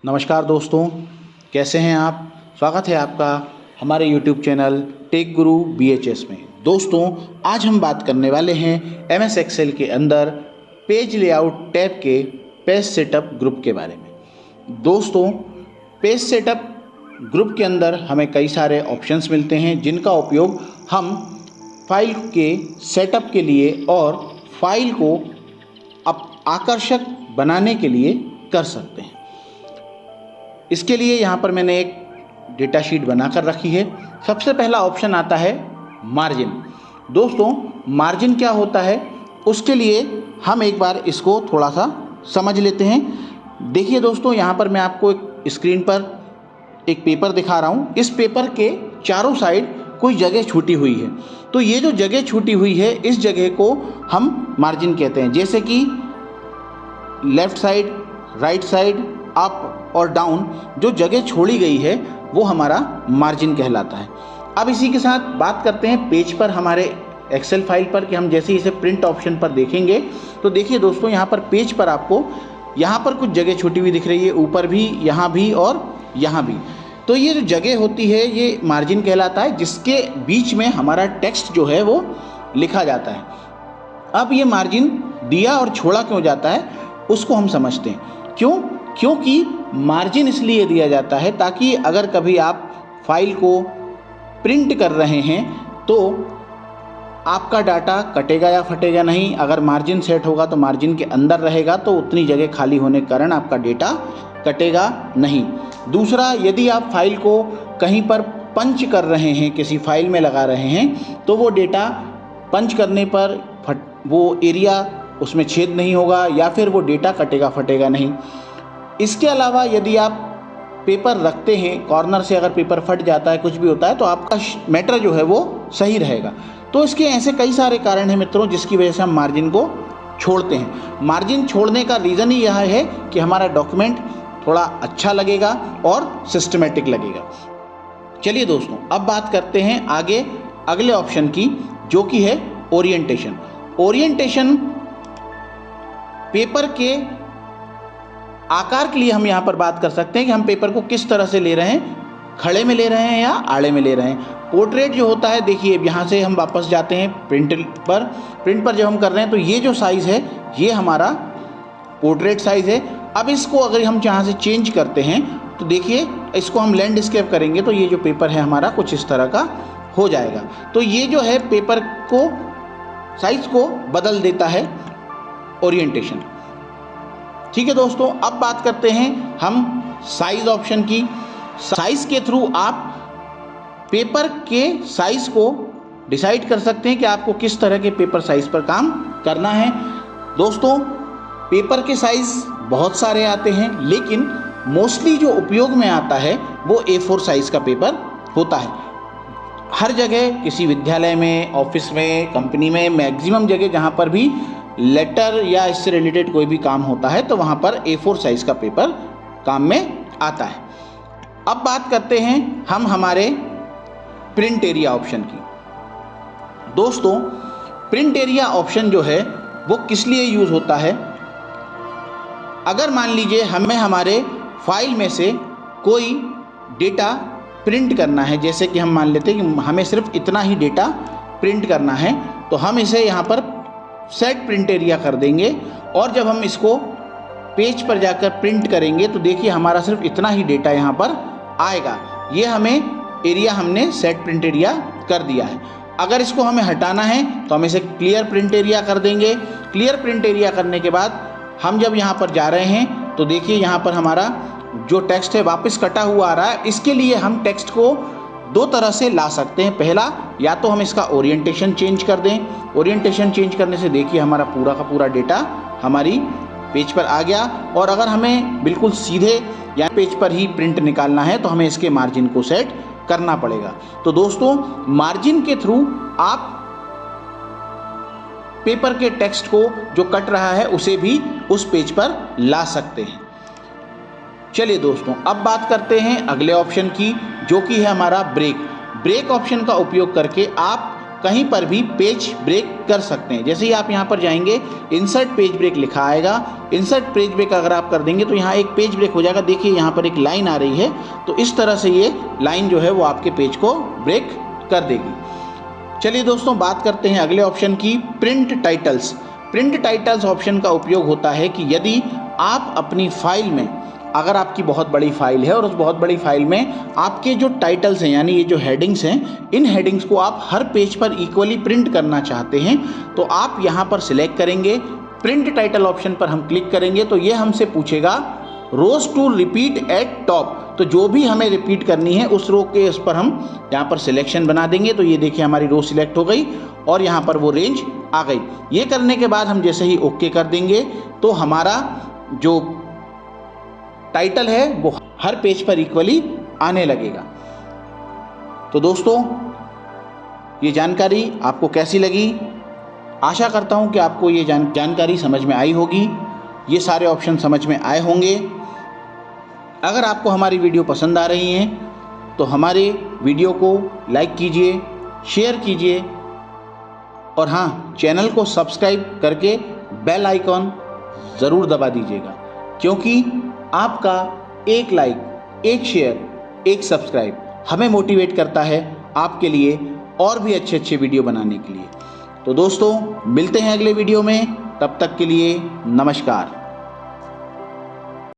नमस्कार दोस्तों, कैसे हैं आप। स्वागत है आपका हमारे YouTube चैनल टेक गुरु BHS में। दोस्तों, आज हम बात करने वाले हैं MS एक्सेल के अंदर पेज लेआउट टैब के पेज सेटअप ग्रुप के बारे में। दोस्तों, पेज सेटअप ग्रुप के अंदर हमें कई सारे ऑप्शंस मिलते हैं जिनका उपयोग हम फाइल के सेटअप के लिए और फाइल को आकर्षक बनाने के लिए कर सकते हैं। इसके लिए यहाँ पर मैंने एक डेटा शीट बनाकर रखी है। सबसे पहला ऑप्शन आता है मार्जिन। दोस्तों, मार्जिन क्या होता है उसके लिए हम एक बार इसको थोड़ा सा समझ लेते हैं। देखिए दोस्तों, यहाँ पर मैं आपको एक स्क्रीन पर एक पेपर दिखा रहा हूँ। इस पेपर के चारों साइड कोई जगह छूटी हुई है, तो ये जो जगह छूटी हुई है इस जगह को हम मार्जिन कहते हैं। जैसे कि left side, right side, up और डाउन जो जगह छोड़ी गई है वो हमारा मार्जिन कहलाता है। अब इसी के साथ बात करते हैं पेज पर हमारे एक्सेल फाइल पर कि हम जैसे इसे प्रिंट ऑप्शन पर देखेंगे तो देखिए दोस्तों, यहाँ पर पेज पर आपको यहाँ पर कुछ जगह छूटी हुई दिख रही है, ऊपर भी, यहाँ भी और यहाँ भी। तो ये जो जगह होती है ये मार्जिन कहलाता है, जिसके बीच में हमारा टेक्स्ट जो है वो लिखा जाता है। अब ये मार्जिन दिया और छोड़ा क्यों जाता है उसको हम समझते हैं। क्योंकि मार्जिन इसलिए दिया जाता है ताकि अगर कभी आप फाइल को प्रिंट कर रहे हैं तो आपका डाटा कटेगा या फटेगा नहीं। अगर मार्जिन सेट होगा तो मार्जिन के अंदर रहेगा, तो उतनी जगह खाली होने के कारण आपका डेटा कटेगा नहीं। दूसरा, यदि आप फाइल को कहीं पर पंच कर रहे हैं, किसी फाइल में लगा रहे हैं, तो वो डेटा पंच करने पर वो एरिया उसमें छेद नहीं होगा या फिर वो डेटा कटेगा फटेगा नहीं। इसके अलावा यदि आप पेपर रखते हैं, कॉर्नर से अगर पेपर फट जाता है, कुछ भी होता है, तो आपका मैटर जो है वो सही रहेगा। तो इसके ऐसे कई सारे कारण हैं मित्रों जिसकी वजह से हम मार्जिन को छोड़ते हैं। मार्जिन छोड़ने का रीज़न ही यह है कि हमारा डॉक्यूमेंट थोड़ा अच्छा लगेगा और सिस्टमेटिक लगेगा। चलिए दोस्तों, अब बात करते हैं आगे अगले ऑप्शन की, जो कि है ओरिएंटेशन। ओरिएंटेशन पेपर के आकार के लिए हम यहाँ पर बात कर सकते हैं कि हम पेपर को किस तरह से ले रहे हैं, खड़े में ले रहे हैं या आड़े में ले रहे हैं। पोर्ट्रेट जो होता है, देखिए यहाँ से हम वापस जाते हैं प्रिंट पर जब हम कर रहे हैं तो ये जो साइज़ है ये हमारा पोर्ट्रेट साइज़ है। अब इसको अगर हम यहाँ से चेंज करते हैं तो देखिए इसको हम लैंडस्केप करेंगे तो ये जो पेपर है हमारा कुछ इस तरह का हो जाएगा। तो ये जो है पेपर को साइज़ को बदल देता है ओरिएंटेशन। ठीक है दोस्तों, अब बात करते हैं हम साइज़ ऑप्शन की। साइज़ के थ्रू आप पेपर के साइज़ को डिसाइड कर सकते हैं कि आपको किस तरह के पेपर साइज़ पर काम करना है। दोस्तों, पेपर के साइज़ बहुत सारे आते हैं, लेकिन मोस्टली जो उपयोग में आता है वो A4 साइज़ का पेपर होता है। हर जगह, किसी विद्यालय में, ऑफिस में, कंपनी में, मैक्सिमम जगह जहाँ पर भी लेटर या इससे रिलेटेड कोई भी काम होता है तो वहाँ पर A4 साइज़ का पेपर काम में आता है। अब बात करते हैं हम हमारे प्रिंट एरिया ऑप्शन की। दोस्तों, प्रिंट एरिया ऑप्शन जो है वो किस लिए यूज़ होता है। अगर मान लीजिए हमें हमारे फाइल में से कोई डेटा प्रिंट करना है, जैसे कि हम मान लेते हैं कि हमें सिर्फ इतना ही डेटा प्रिंट करना है, तो हम इसे यहाँ पर सेट प्रिंट एरिया कर देंगे और जब हम इसको पेज पर जाकर प्रिंट करेंगे तो देखिए हमारा सिर्फ इतना ही डेटा यहाँ पर आएगा। ये हमें एरिया हमने सेट प्रिंट एरिया कर दिया है। अगर इसको हमें हटाना है तो हम इसे क्लियर प्रिंट एरिया कर देंगे। क्लियर प्रिंट एरिया करने के बाद हम जब यहाँ पर जा रहे हैं तो देखिए यहाँ पर हमारा जो टेक्स्ट है वापस कटा हुआ आ रहा है। इसके लिए हम टेक्स्ट को दो तरह से ला सकते हैं। पहला, या तो हम इसका ओरिएंटेशन चेंज कर दें। ओरिएंटेशन चेंज करने से देखिए हमारा पूरा का पूरा डेटा हमारी पेज पर आ गया। और अगर हमें बिल्कुल सीधे या पेज पर ही प्रिंट निकालना है तो हमें इसके मार्जिन को सेट करना पड़ेगा। तो दोस्तों, मार्जिन के थ्रू आप पेपर के टेक्स्ट को जो कट रहा है उसे भी उस पेज पर ला सकते हैं। चलिए दोस्तों, अब बात करते हैं अगले ऑप्शन की, जो कि है हमारा ब्रेक। ब्रेक ऑप्शन का उपयोग करके आप कहीं पर भी पेज ब्रेक कर सकते हैं। जैसे ही आप यहाँ पर जाएंगे, इंसर्ट पेज ब्रेक लिखा आएगा। इंसर्ट पेज ब्रेक अगर आप कर देंगे तो यहाँ एक पेज ब्रेक हो जाएगा। देखिए यहाँ पर एक लाइन आ रही है, तो इस तरह से ये लाइन जो है वो आपके पेज को ब्रेक कर देगी। चलिए दोस्तों, बात करते हैं अगले ऑप्शन की, print titles. Print titles option का उपयोग होता है कि यदि आप अपनी फाइल में, अगर आपकी बहुत बड़ी फाइल है और उस बहुत बड़ी फाइल में आपके जो टाइटल्स हैं, यानी ये जो हेडिंग्स हैं, इन हेडिंग्स को आप हर पेज पर इक्वली प्रिंट करना चाहते हैं, तो आप यहाँ पर सिलेक्ट करेंगे, प्रिंट टाइटल ऑप्शन पर हम क्लिक करेंगे तो ये हमसे पूछेगा रोज टू रिपीट एट टॉप। तो जो भी हमें रिपीट करनी है उस रो के, उस पर हम यहाँ पर सिलेक्शन बना देंगे। तो ये देखिए हमारी रो सिलेक्ट हो गई और यहाँ पर वो रेंज आ गई। ये करने के बाद हम जैसे ही ओके कर देंगे तो हमारा जो टाइटल है वो हर पेज पर इक्वली आने लगेगा। तो दोस्तों, ये जानकारी आपको कैसी लगी? आशा करता हूँ कि आपको ये जानकारी समझ में आई होगी, ये सारे ऑप्शन समझ में आए होंगे। अगर आपको हमारी वीडियो पसंद आ रही हैं तो हमारे वीडियो को लाइक कीजिए, शेयर कीजिए और हाँ, चैनल को सब्सक्राइब करके बेल आइकॉन ज़रूर दबा दीजिएगा, क्योंकि आपका एक लाइक, एक शेयर, एक सब्सक्राइब हमें मोटिवेट करता है आपके लिए और भी अच्छे अच्छे वीडियो बनाने के लिए। तो दोस्तों, मिलते हैं अगले वीडियो में, तब तक के लिए नमस्कार।